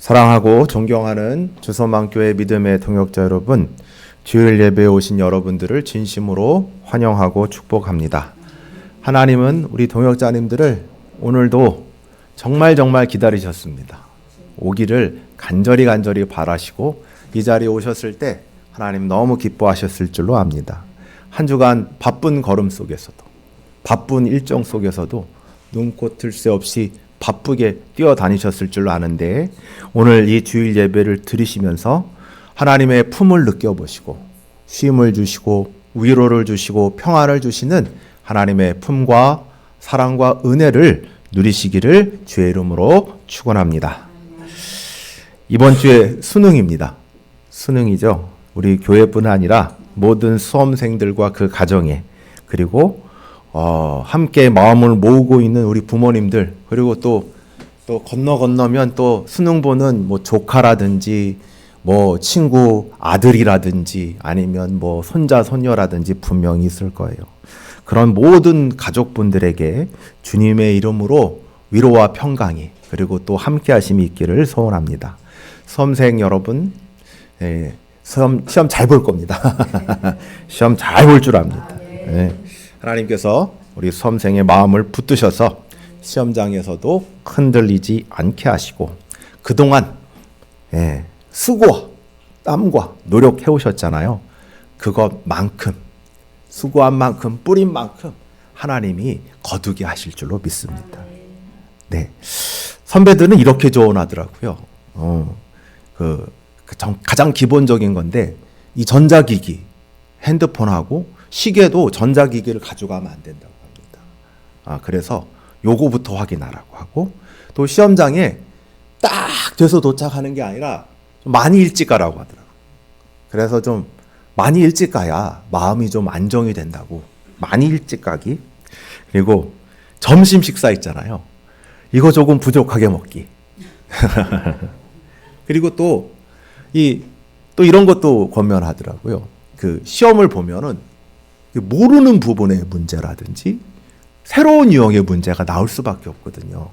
사랑하고 존경하는 주소망교회 믿음의 동역자 여러분, 주일 예배에 오신 여러분들을 진심으로 환영하고 축복합니다. 하나님은 우리 동역자님들을 오늘도 정말 기다리셨습니다. 오기를 간절히 바라시고 이 자리에 오셨을 때 하나님 너무 기뻐하셨을 줄로 압니다. 한 주간 바쁜 걸음 속에서도, 바쁜 일정 속에서도 눈코 뜰 새 없이 바쁘게 뛰어다니셨을 줄로 아는데, 오늘 이 주일 예배를 들으시면서 하나님의 품을 느껴보시고 쉼을 주시고 위로를 주시고 평안을 주시는 하나님의 품과 사랑과 은혜를 누리시기를 주의 이름으로 축원합니다. 이번 주에 수능입니다. 수능이죠. 우리 교회뿐 아니라 모든 수험생들과 그 가정에, 그리고 함께 마음을 모으고 있는 우리 부모님들, 그리고 또 건너면 또 수능 보는 뭐 조카라든지 뭐 친구 아들이라든지 아니면 뭐 손자 손녀라든지 분명히 있을 거예요. 그런 모든 가족분들에게 주님의 이름으로 위로와 평강이, 그리고 또 함께 하심이 있기를 소원합니다. 수험생 여러분, 시험 잘 볼 겁니다. 시험 잘 볼 줄 압니다. 하나님께서 우리 수험생의 마음을 붙드셔서 시험장에서도 흔들리지 않게 하시고, 그동안 수고와 땀과 노력해 오셨잖아요. 그것만큼, 수고한 만큼, 뿌린 만큼 하나님이 거두게 하실 줄로 믿습니다. 네, 선배들은 이렇게 조언하더라고요. 가장 기본적인 건데, 이 전자기기, 핸드폰하고 시계도 전자기기를 가져가면 안 된다고 합니다. 그래서 요거부터 확인하라고 하고, 또 시험장에 딱 돼서 도착하는 게 아니라 좀 많이 일찍 가라고 하더라고요. 그래서 좀 많이 일찍 가야 마음이 좀 안정이 된다고, 많이 일찍 가기. 그리고 점심 식사 있잖아요. 이거 조금 부족하게 먹기. 그리고 또 이런 것도 권면하더라고요. 그 시험을 보면은 모르는 부분의 문제라든지 새로운 유형의 문제가 나올 수밖에 없거든요.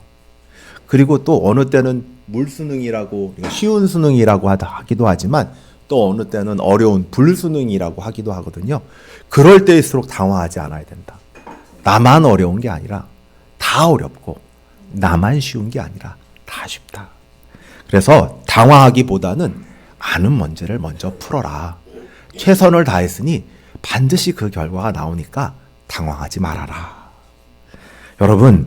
그리고 또 어느 때는 물수능이라고, 쉬운 수능이라고 하기도 하지만, 또 어느 때는 어려운 불수능이라고 하기도 하거든요. 그럴 때일수록 당황하지 않아야 된다. 나만 어려운 게 아니라 다 어렵고, 나만 쉬운 게 아니라 다 쉽다. 그래서 당황하기보다는 아는 문제를 먼저 풀어라. 최선을 다했으니 반드시 그 결과가 나오니까 당황하지 말아라. 여러분,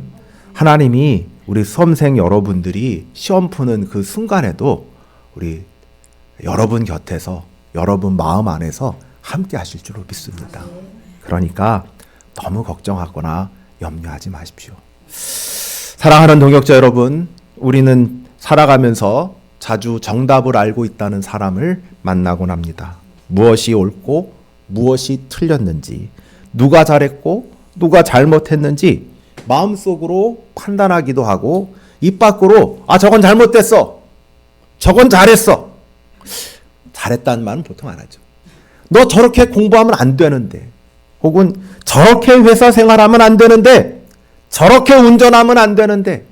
하나님이 우리 수험생 여러분들이 시험 푸는 그 순간에도 우리 여러분 곁에서, 여러분 마음 안에서 함께 하실 줄로 믿습니다. 그러니까 너무 걱정하거나 염려하지 마십시오. 사랑하는 동역자 여러분, 우리는 살아가면서 자주 정답을 알고 있다는 사람을 만나곤 합니다. 무엇이 옳고 무엇이 틀렸는지, 누가 잘했고 누가 잘못했는지 마음속으로 판단하기도 하고, 입 밖으로 저건 잘못됐어, 저건 잘했어. 잘했다는 말은 보통 안 하죠. 너 저렇게 공부하면 안 되는데, 혹은 저렇게 회사 생활하면 안 되는데, 저렇게 운전하면 안 되는데,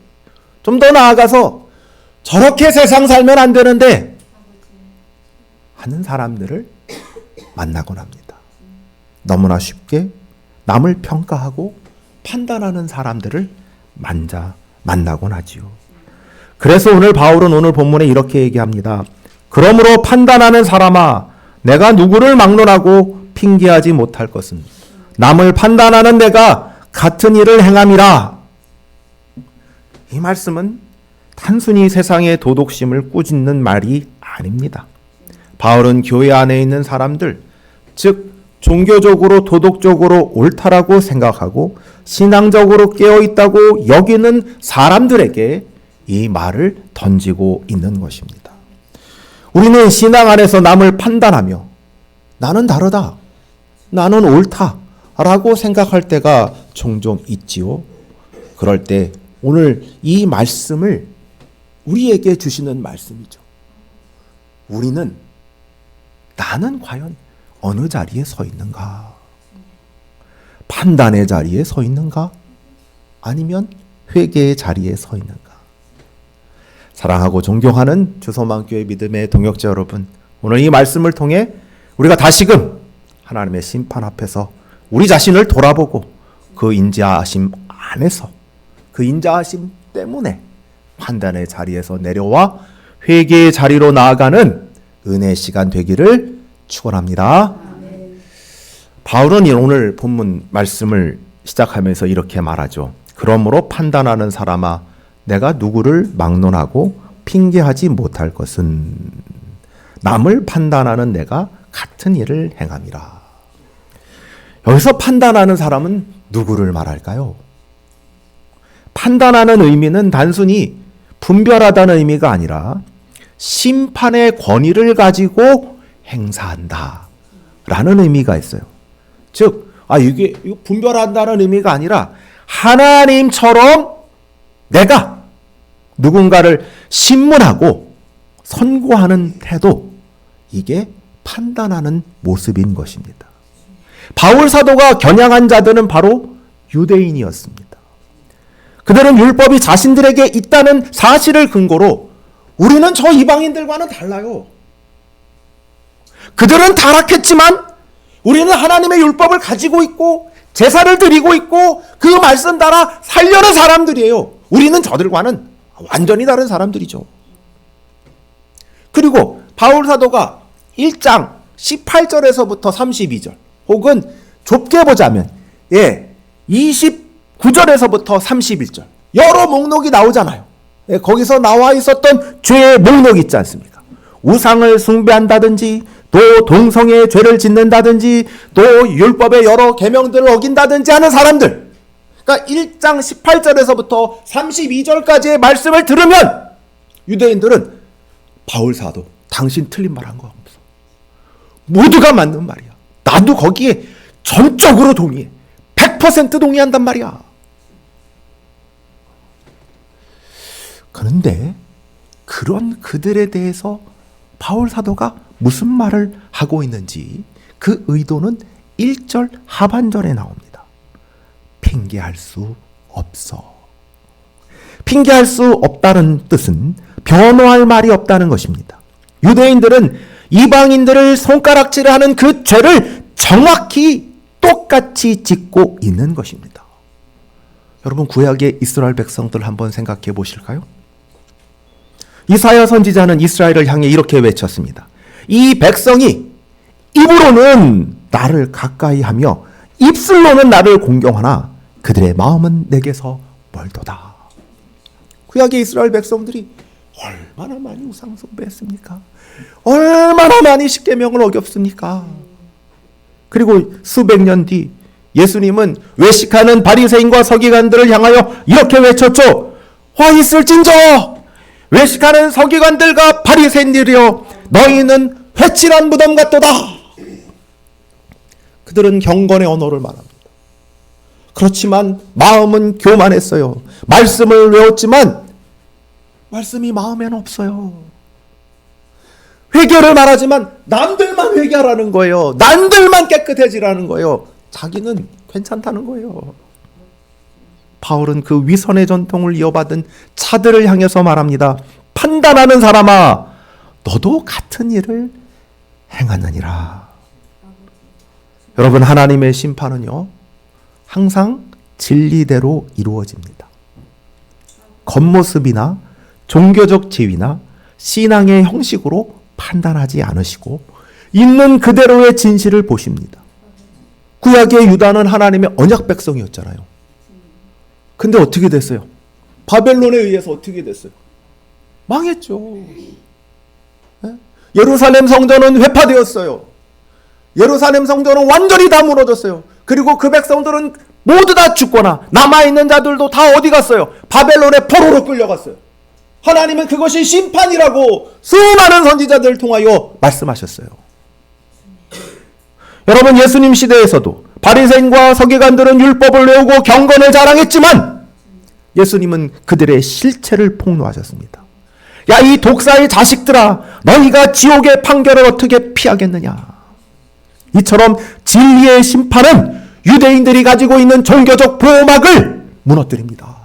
좀 더 나아가서 저렇게 세상 살면 안 되는데 하는 사람들을 만나곤 합니다. 너무나 쉽게 남을 평가하고 판단하는 사람들을 만나곤 하지요. 그래서 오늘 바울은 오늘 본문에 이렇게 얘기합니다. 그러므로 판단하는 사람아, 내가 누구를 막론하고 핑계하지 못할 것은 남을 판단하는 내가 같은 일을 행함이라. 이 말씀은 단순히 세상의 도덕심을 꾸짖는 말이 아닙니다. 바울은 교회 안에 있는 사람들, 즉 종교적으로 도덕적으로 옳다라고 생각하고 신앙적으로 깨어있다고 여기는 사람들에게 이 말을 던지고 있는 것입니다. 우리는 신앙 안에서 남을 판단하며 나는 다르다, 나는 옳다 라고 생각할 때가 종종 있지요. 그럴 때 오늘 이 말씀을 우리에게 주시는 말씀이죠. 나는 과연 어느 자리에 서 있는가? 판단의 자리에 서 있는가? 아니면 회개의 자리에 서 있는가? 사랑하고 존경하는 주소망교회 믿음의 동역자 여러분, 오늘 이 말씀을 통해 우리가 다시금 하나님의 심판 앞에서 우리 자신을 돌아보고 그 인자하심 안에서, 그 인자하심 때문에 판단의 자리에서 내려와 회개의 자리로 나아가는 은혜의 시간 되기를 축원합니다. 바울은 오늘 본문 말씀을 시작하면서 이렇게 말하죠. 그러므로 판단하는 사람아, 내가 누구를 막론하고 핑계하지 못할 것은 남을 판단하는 내가 같은 일을 행함이라. 여기서 판단하는 사람은 누구를 말할까요? 판단하는 의미는 단순히 분별하다는 의미가 아니라 심판의 권위를 가지고 행사한다 라는 의미가 있어요. 즉, 이게 분별한다는 의미가 아니라 하나님처럼 내가 누군가를 신문하고 선고하는 태도, 이게 판단하는 모습인 것입니다. 바울 사도가 겨냥한 자들은 바로 유대인이었습니다. 그들은 율법이 자신들에게 있다는 사실을 근거로 우리는 저 이방인들과는 달라요. 그들은 타락했지만 우리는 하나님의 율법을 가지고 있고 제사를 드리고 있고 그 말씀 따라 살려는 사람들이에요. 우리는 저들과는 완전히 다른 사람들이죠. 그리고 바울 사도가 1장 18절에서부터 32절 혹은 좁게 보자면 29절에서부터 31절 여러 목록이 나오잖아요. 거기서 나와 있었던 죄의 목록이 있지 않습니까? 우상을 숭배한다든지 또 동성애의 죄를 짓는다든지 또 율법의 여러 계명들을 어긴다든지 하는 사람들, 그러니까 1장 18절에서부터 32절까지의 말씀을 들으면 유대인들은 바울 사도 당신 틀린 말 한 거 없어. 모두가 맞는 말이야. 나도 거기에 전적으로 동의해. 100% 동의한단 말이야. 그런데 그런 그들에 대해서 바울 사도가 무슨 말을 하고 있는지 그 의도는 1절 하반절에 나옵니다. 핑계할 수 없어. 핑계할 수 없다는 뜻은 변호할 말이 없다는 것입니다. 유대인들은 이방인들을 손가락질을 하는 그 죄를 정확히 똑같이 짓고 있는 것입니다. 여러분, 구약의 이스라엘 백성들 한번 생각해 보실까요? 이사야 선지자는 이스라엘을 향해 이렇게 외쳤습니다. 이 백성이 입으로는 나를 가까이 하며 입술로는 나를 공경하나 그들의 마음은 내게서 멀도다. 구약의 이스라엘 백성들이 얼마나 많이 우상 숭배했습니까? 얼마나 많이 십계명을 어겼습니까? 그리고 수백 년 뒤 예수님은 외식하는 바리새인과 서기관들을 향하여 이렇게 외쳤죠. 화 있을진저 외식하는 서기관들과 바리새인들이여, 너희는 회칠한 무덤 같도다. 그들은 경건의 언어를 말합니다. 그렇지만 마음은 교만했어요. 말씀을 외웠지만 말씀이 마음에는 없어요. 회개를 말하지만 남들만 회개하라는 거예요. 남들만 깨끗해지라는 거예요. 자기는 괜찮다는 거예요. 바울은 그 위선의 전통을 이어받은 차들을 향해서 말합니다. 판단하는 사람아, 너도 같은 일을 행하느니라. 여러분, 하나님의 심판은요, 항상 진리대로 이루어집니다. 겉모습이나 종교적 지위나 신앙의 형식으로 판단하지 않으시고 있는 그대로의 진실을 보십니다. 구약의 유다는 하나님의 언약 백성이었잖아요. 근데 어떻게 됐어요? 바벨론에 의해서 어떻게 됐어요? 망했죠. 예루살렘 성전은 회파되었어요. 예루살렘 성전은 완전히 다 무너졌어요. 그리고 그 백성들은 모두 다 죽거나 남아있는 자들도 다 어디 갔어요? 바벨론의 포로로 끌려갔어요. 하나님은 그것이 심판이라고 수많은 선지자들을 통하여 말씀하셨어요. 여러분, 예수님 시대에서도 바리새인과 서기관들은 율법을 외우고 경건을 자랑했지만 예수님은 그들의 실체를 폭로하셨습니다. 야, 이 독사의 자식들아, 너희가 지옥의 판결을 어떻게 피하겠느냐. 이처럼 진리의 심판은 유대인들이 가지고 있는 종교적 보호막을 무너뜨립니다.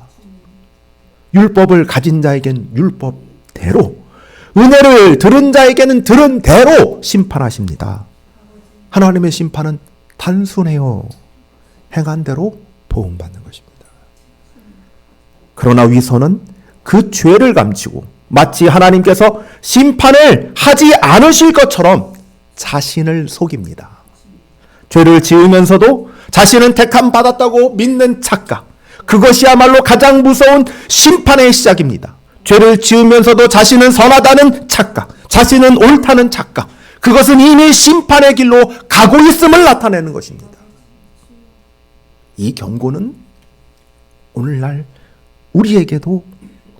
율법을 가진 자에겐 율법, 대로, 은혜를 들은 자에게는 들은 대로 심판하십니다. 하나님의 심판은 단순해요. 행한 대로 보응받는 것입니다. 그러나 위선은 그 죄를 감추고 마치 하나님께서 심판을 하지 않으실 것처럼 자신을 속입니다. 죄를 지으면서도 자신은 택함 받았다고 믿는 착각, 그것이야말로 가장 무서운 심판의 시작입니다. 죄를 지으면서도 자신은 선하다는 착각, 자신은 옳다는 착각, 그것은 이미 심판의 길로 가고 있음을 나타내는 것입니다. 이 경고는 오늘날 우리에게도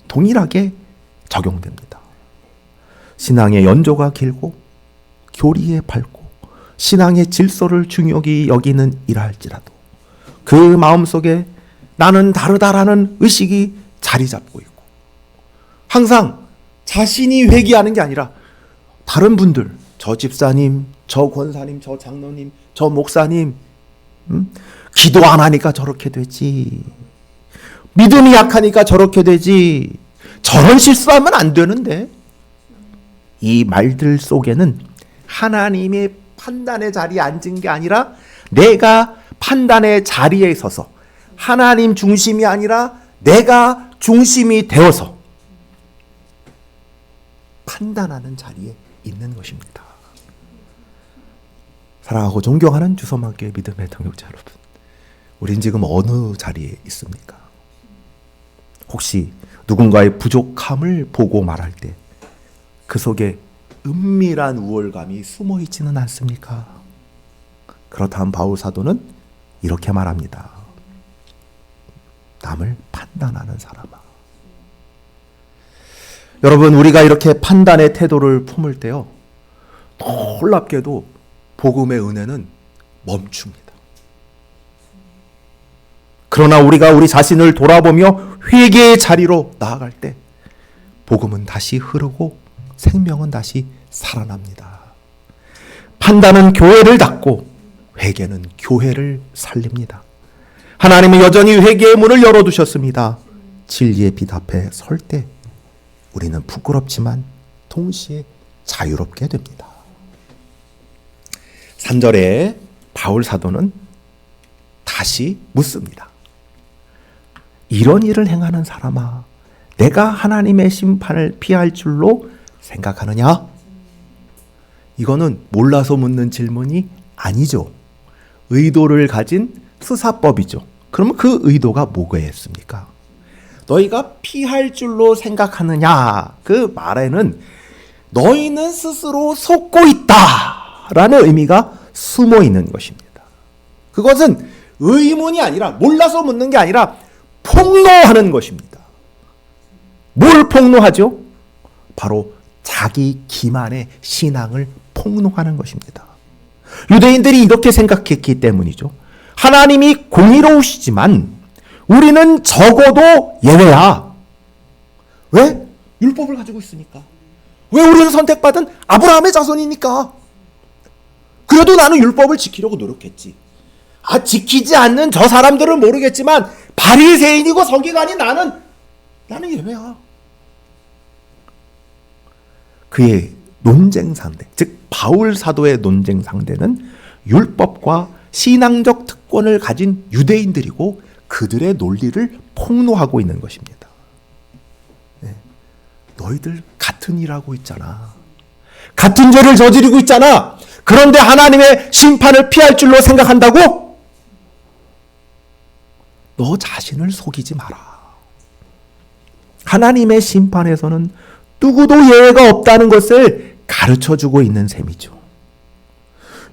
동일하게 적용됩니다. 신앙의 연조가 길고 교리에 밝고 신앙의 질서를 중요히 여기는 이라 할지라도 그 마음속에 나는 다르다라는 의식이 자리 잡고 있고 항상 자신이 회개하는 게 아니라 다른 분들, 저 집사님, 저 권사님, 저 장로님, 저 목사님, 기도 안 하니까 저렇게 되지, 믿음이 약하니까 저렇게 되지, 저런 실수하면 안 되는데, 이 말들 속에는 하나님의 판단의 자리에 앉은 게 아니라 내가 판단의 자리에 서서 하나님 중심이 아니라 내가 중심이 되어서 판단하는 자리에 있는 것입니다. 사랑하고 존경하는 주소만교회 믿음의 동역자 여러분, 우린 지금 어느 자리에 있습니까? 혹시 누군가의 부족함을 보고 말할 때 그 속에 은밀한 우월감이 숨어 있지는 않습니까? 그렇다면 바울 사도는 이렇게 말합니다. 남을 판단하는 사람아. 여러분, 우리가 이렇게 판단의 태도를 품을 때요, 놀랍게도 복음의 은혜는 멈춥니다. 그러나 우리가 우리 자신을 돌아보며 회개의 자리로 나아갈 때 복음은 다시 흐르고 생명은 다시 살아납니다. 판단은 교회를 닫고 회개는 교회를 살립니다. 하나님은 여전히 회개의 문을 열어두셨습니다. 진리의 빛 앞에 설 때 우리는 부끄럽지만 동시에 자유롭게 됩니다. 3절에 바울 사도는 다시 묻습니다. 이런 일을 행하는 사람아, 내가 하나님의 심판을 피할 줄로 생각하느냐? 이거는 몰라서 묻는 질문이 아니죠. 의도를 가진 수사법이죠. 그러면 그 의도가 뭐겠습니까? 너희가 피할 줄로 생각하느냐? 그 말에는 너희는 스스로 속고 있다라는 의미가 숨어 있는 것입니다. 그것은 의문이 아니라, 몰라서 묻는 게 아니라 폭로하는 것입니다. 뭘 폭로하죠? 바로 자기 기만의 신앙을 폭로하는 것입니다. 유대인들이 이렇게 생각했기 때문이죠. 하나님이 공의로우시지만 우리는 적어도 예외야. 왜? 율법을 가지고 있으니까. 왜? 우리는 선택받은 아브라함의 자손이니까. 그래도 나는 율법을 지키려고 노력했지. 지키지 않는 저 사람들은 모르겠지만 바리새인이고 서기관인 나는 예외야. 그의 논쟁 상대, 즉 바울 사도의 논쟁 상대는 율법과 신앙적 특권을 가진 유대인들이고 그들의 논리를 폭로하고 있는 것입니다. 네. 너희들 같은 일하고 있잖아. 같은 죄를 저지르고 있잖아. 그런데 하나님의 심판을 피할 줄로 생각한다고? 너 자신을 속이지 마라. 하나님의 심판에서는 누구도 예외가 없다는 것을 가르쳐주고 있는 셈이죠.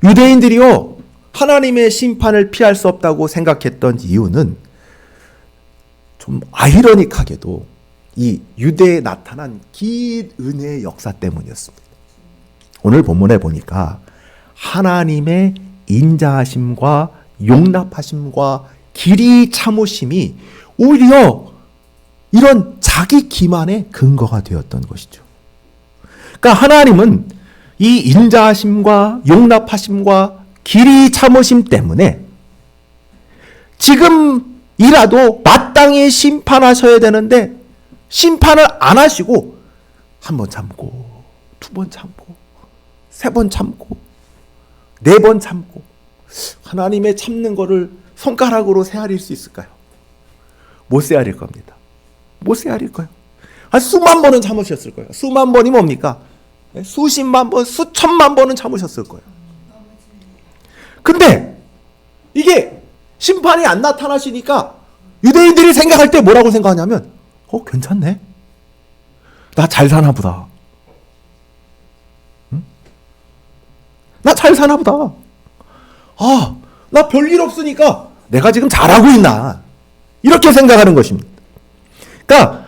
유대인들이요, 하나님의 심판을 피할 수 없다고 생각했던 이유는 좀 아이러니하게도 이 유대에 나타난 긴 은혜의 역사 때문이었습니다. 오늘 본문에 보니까 하나님의 인자하심과 용납하심과 길이 참으심이 오히려 이런 자기 기만의 근거가 되었던 것이죠. 그러니까 하나님은 이 인자하심과 용납하심과 길이 참으심 때문에 지금이라도 마땅히 심판하셔야 되는데 심판을 안 하시고 한 번 참고, 두 번 참고, 세 번 참고, 네 번 참고, 하나님의 참는 거를 손가락으로 세알일 수 있을까요? 못 세알일 겁니다. 못 세알일 거예요. 한 수만 번은 참으셨을 거예요. 수만 번이 뭡니까? 수십만 번, 수천만 번은 참으셨을 거예요. 근데 이게 심판이 안 나타나시니까 유대인들이 생각할 때 뭐라고 생각하냐면, 괜찮네. 나 잘 사나 보다. 응? 나 잘 사나 보다. 나 별일 없으니까 내가 지금 잘하고 있나. 이렇게 생각하는 것입니다. 그러니까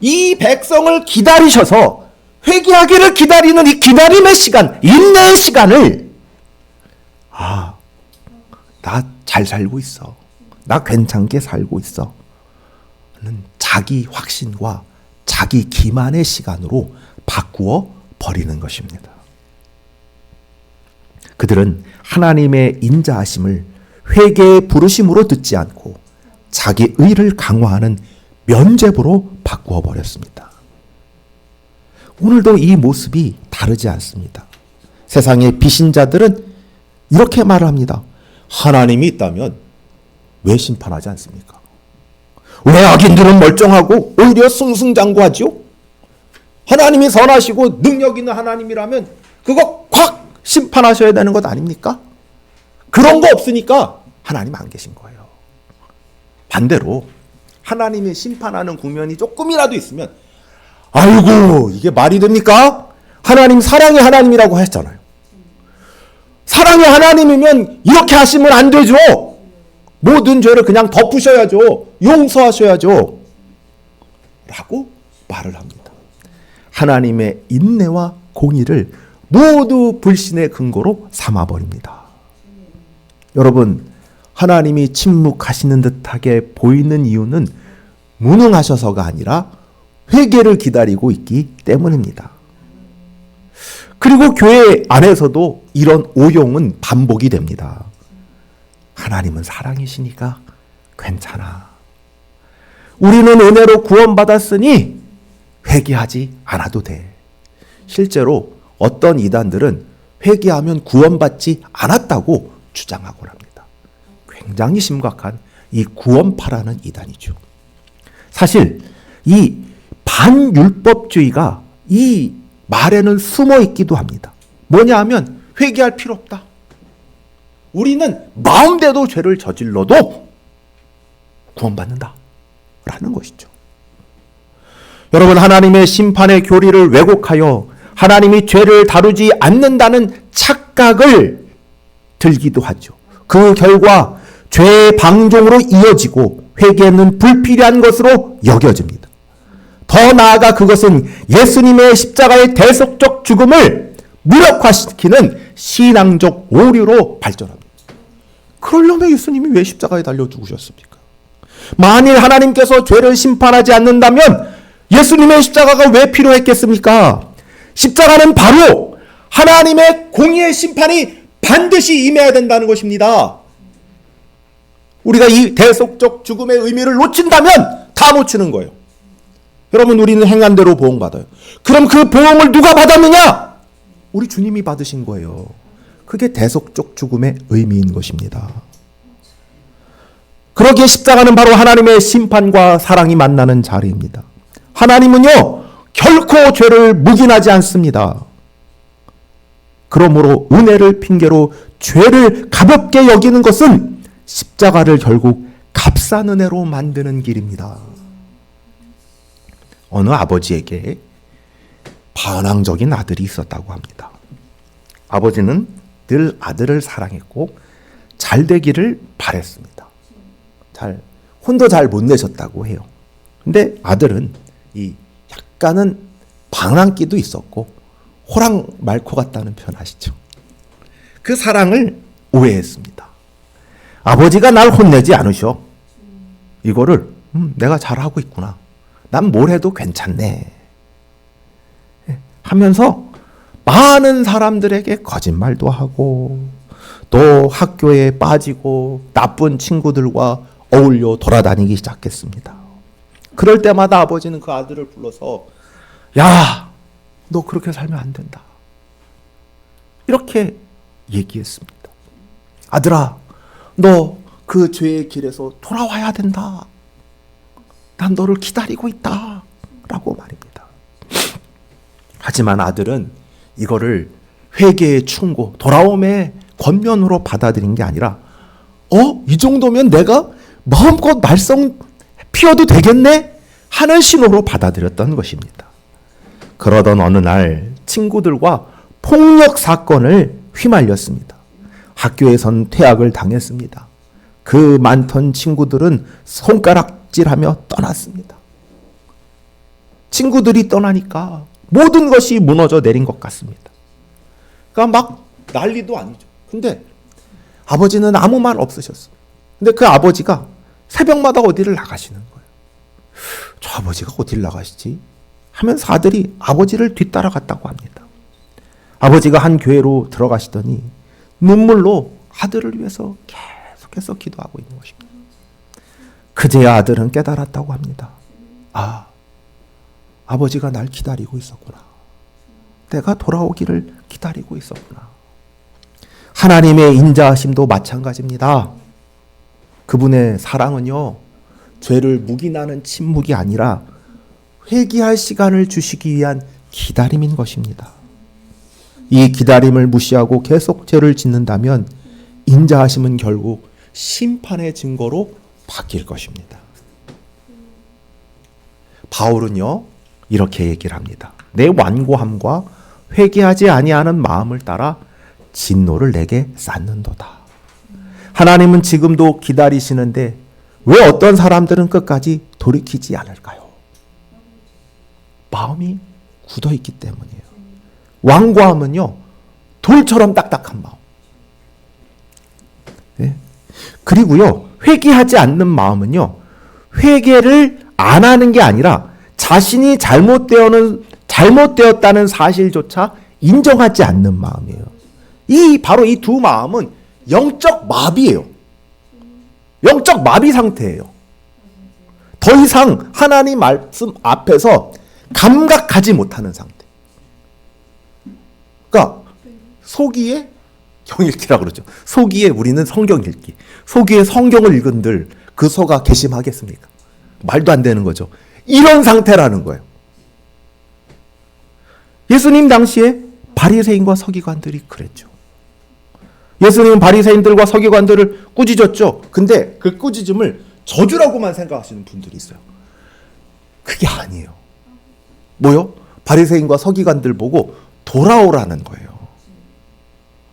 이 백성을 기다리셔서 회개하기를 기다리는 이 기다림의 시간, 인내의 시간을 나 잘 살고 있어. 나 괜찮게 살고 있어. 는 자기 확신과 자기 기만의 시간으로 바꾸어 버리는 것입니다. 그들은 하나님의 인자하심을 회개의 부르심으로 듣지 않고 자기 의를 강화하는 면죄부로 바꾸어 버렸습니다. 오늘도 이 모습이 다르지 않습니다. 세상의 비신자들은 이렇게 말을 합니다. 하나님이 있다면 왜 심판하지 않습니까? 왜 악인들은 멀쩡하고 오히려 승승장구하지요? 하나님이 선하시고 능력 있는 하나님이라면 그거 콱 심판하셔야 되는 것 아닙니까? 그런 거 없으니까 하나님 안 계신 거예요. 반대로 하나님이 심판하는 국면이 조금이라도 있으면 아이고 이게 말이 됩니까? 하나님 사랑의 하나님이라고 했잖아요. 사랑의 하나님이면 이렇게 하시면 안 되죠. 모든 죄를 그냥 덮으셔야죠. 용서하셔야죠. 라고 말을 합니다. 하나님의 인내와 공의를 모두 불신의 근거로 삼아버립니다. 여러분, 하나님이 침묵하시는 듯하게 보이는 이유는 무능하셔서가 아니라 회개를 기다리고 있기 때문입니다. 그리고 교회 안에서도 이런 오용은 반복이 됩니다. 하나님은 사랑이시니까 괜찮아. 우리는 은혜로 구원받았으니 회개하지 않아도 돼. 실제로 어떤 이단들은 회개하면 구원받지 않았다고 주장하곤 합니다. 굉장히 심각한 이 구원파라는 이단이죠. 사실 이 반율법주의가 이 말에는 숨어 있기도 합니다. 뭐냐 하면 회개할 필요 없다. 우리는 마음대로 죄를 저질러도 구원받는다. 라는 것이죠. 여러분, 하나님의 심판의 교리를 왜곡하여 하나님이 죄를 다루지 않는다는 착각을 들기도 하죠. 그 결과 죄의 방종으로 이어지고 회개는 불필요한 것으로 여겨집니다. 더 나아가 그것은 예수님의 십자가의 대속적 죽음을 무력화시키는 신앙적 오류로 발전합니다. 그러려면 예수님이 왜 십자가에 달려 죽으셨습니까? 만일 하나님께서 죄를 심판하지 않는다면 예수님의 십자가가 왜 필요했겠습니까? 십자가는 바로 하나님의 공의의 심판이 반드시 임해야 된다는 것입니다. 우리가 이 대속적 죽음의 의미를 놓친다면 다 놓치는 거예요. 여러분, 우리는 행한 대로 보응받아요. 그럼 그 보응을 누가 받았느냐? 우리 주님이 받으신 거예요. 그게 대속적 죽음의 의미인 것입니다. 그러기에 십자가는 바로 하나님의 심판과 사랑이 만나는 자리입니다. 하나님은요, 결코 죄를 묵인하지 않습니다. 그러므로 은혜를 핑계로 죄를 가볍게 여기는 것은 십자가를 결국 값싼 은혜로 만드는 길입니다. 어느 아버지에게 반항적인 아들이 있었다고 합니다. 아버지는 늘 아들을 사랑했고 잘 되기를 바랬습니다. 혼도 잘 못 내셨다고 해요. 근데 아들은 이 약간은 방랑기도 있었고 호랑 말코 같다는 표현 아시죠? 그 사랑을 오해했습니다. 아버지가 날 혼내지 않으셔. 이거를 내가 잘하고 있구나. 난 뭘 해도 괜찮네. 하면서 많은 사람들에게 거짓말도 하고 또 학교에 빠지고 나쁜 친구들과 어울려 돌아다니기 시작했습니다. 그럴 때마다 아버지는 그 아들을 불러서 야, 너 그렇게 살면 안 된다. 이렇게 얘기했습니다. 아들아, 너 그 죄의 길에서 돌아와야 된다. 난 너를 기다리고 있다. 라고 말입니다. 하지만 아들은 이거를 회개의 충고, 돌아옴의 권면으로 받아들인 게 아니라 이 정도면 내가 마음껏 말썽 피워도 되겠네? 하는 신호로 받아들였던 것입니다. 그러던 어느 날 친구들과 폭력 사건을 휘말렸습니다. 학교에선 퇴학을 당했습니다. 그 많던 친구들은 손가락질하며 떠났습니다. 친구들이 떠나니까 모든 것이 무너져 내린 것 같습니다. 그러니까 막 난리도 아니죠. 근데 아버지는 아무 말 없으셨어요. 근데 그 아버지가 새벽마다 어디를 나가시는 거예요. 저 아버지가 어디를 나가시지? 하면서 아들이 아버지를 뒤따라갔다고 합니다. 아버지가 한 교회로 들어가시더니 눈물로 아들을 위해서 계속해서 기도하고 있는 것입니다. 그제야 아들은 깨달았다고 합니다. 아, 아버지가 날 기다리고 있었구나. 내가 돌아오기를 기다리고 있었구나. 하나님의 인자하심도 마찬가지입니다. 그분의 사랑은요, 죄를 묵인하는 침묵이 아니라 회개할 시간을 주시기 위한 기다림인 것입니다. 이 기다림을 무시하고 계속 죄를 짓는다면 인자하심은 결국 심판의 증거로 바뀔 것입니다. 바울은요, 이렇게 얘기를 합니다. 내 완고함과 회개하지 아니하는 마음을 따라 진노를 내게 쌓는도다. 하나님은 지금도 기다리시는데 왜 어떤 사람들은 끝까지 돌이키지 않을까요? 마음이 굳어있기 때문이에요. 완고함은요, 돌처럼 딱딱한 마음. 네? 그리고요, 회개하지 않는 마음은요, 회개를 안 하는 게 아니라 자신이 잘못되었다는 사실조차 인정하지 않는 마음이에요. 바로 이 두 마음은 영적 마비예요. 영적 마비 상태예요. 더 이상 하나님 말씀 앞에서 감각하지 못하는 상태. 그러니까 소기에 경읽기라고 그러죠. 소기에 우리는 성경 읽기. 소기에 성경을 읽은들 그 소가 괘씸하겠습니까? 말도 안 되는 거죠. 이런 상태라는 거예요. 예수님 당시에 바리새인과 서기관들이 그랬죠. 예수님은 바리새인들과 서기관들을 꾸짖었죠. 근데 그 꾸짖음을 저주라고만 생각하시는 분들이 있어요. 그게 아니에요. 뭐요? 바리새인과 서기관들 보고 돌아오라는 거예요.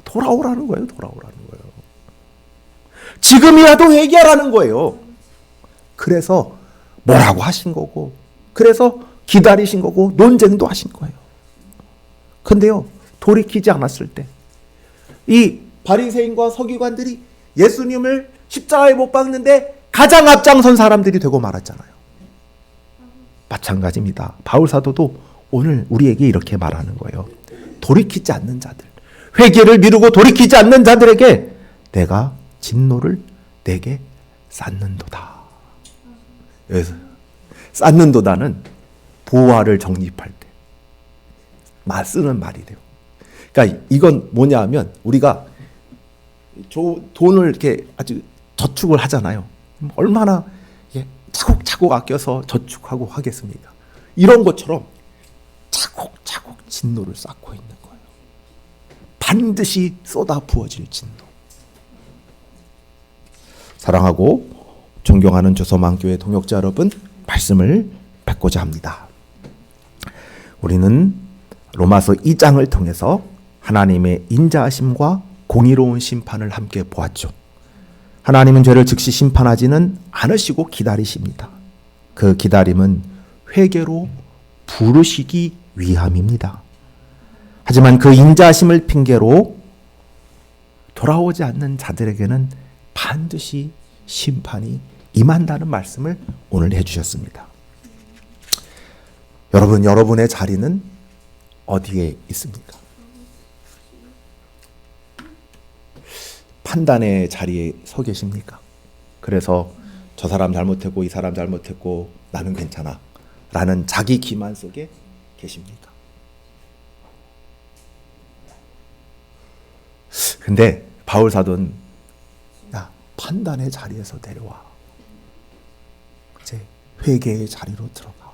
돌아오라는 거예요. 돌아오라는 거예요. 지금이라도 회개하라는 거예요. 그래서 뭐라고 하신 거고, 그래서 기다리신 거고, 논쟁도 하신 거예요. 근데요, 돌이키지 않았을 때 이 바리새인과 서기관들이 예수님을 십자가에 못 박는데 가장 앞장선 사람들이 되고 말았잖아요. 마찬가지입니다. 바울 사도도 오늘 우리에게 이렇게 말하는 거예요. 돌이키지 않는 자들, 회개를 미루고 돌이키지 않는 자들에게 내가 진노를 내게 쌓는도다. 여기서 쌓는도다는 보화를 적립할 때 쓰는 말이 돼요. 그러니까 이건 뭐냐 하면 우리가 돈을 이렇게 아주 저축을 하잖아요. 얼마나 차곡차곡 아껴서 저축하고 하겠습니까? 이런 것처럼 차곡차곡 진노를 쌓고 있는 거예요. 반드시 쏟아 부어질 진노. 사랑하고 존경하는 조서만교회 동역자 여러분, 말씀을 뵙고자 합니다. 우리는 로마서 2장을 통해서 하나님의 인자하심과 공의로운 심판을 함께 보았죠. 하나님은 죄를 즉시 심판하지는 않으시고 기다리십니다. 그 기다림은 회개로 부르시기 위함입니다. 하지만 그 인자하심을 핑계로 돌아오지 않는 자들에게는 반드시 심판이 임한다는 말씀을 오늘 해주셨습니다. 여러분, 여러분의 자리는 어디에 있습니까? 판단의 자리에 서 계십니까? 그래서 저 사람 잘못했고 이 사람 잘못했고 나는 괜찮아 라는 자기 기만 속에 계십니까? 근데 바울 사도는 야, 판단의 자리에서 내려와. 이제 회개의 자리로 들어가.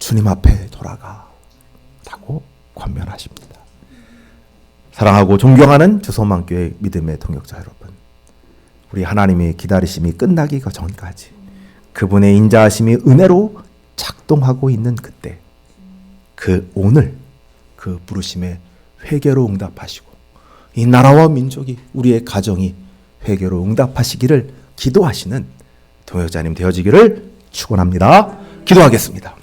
주님 앞에 돌아가. 라고 권면하십니다. 사랑하고 존경하는 주소망교회 믿음의 동역자 여러분, 우리 하나님의 기다리심이 끝나기 전까지 그분의 인자하심이 은혜로 작동하고 있는 그때, 그 오늘 그 부르심에 회개로 응답하시고 이 나라와 민족이, 우리의 가정이 회개로 응답하시기를 기도하시는 동역자님 되어지기를 축원합니다. 기도하겠습니다.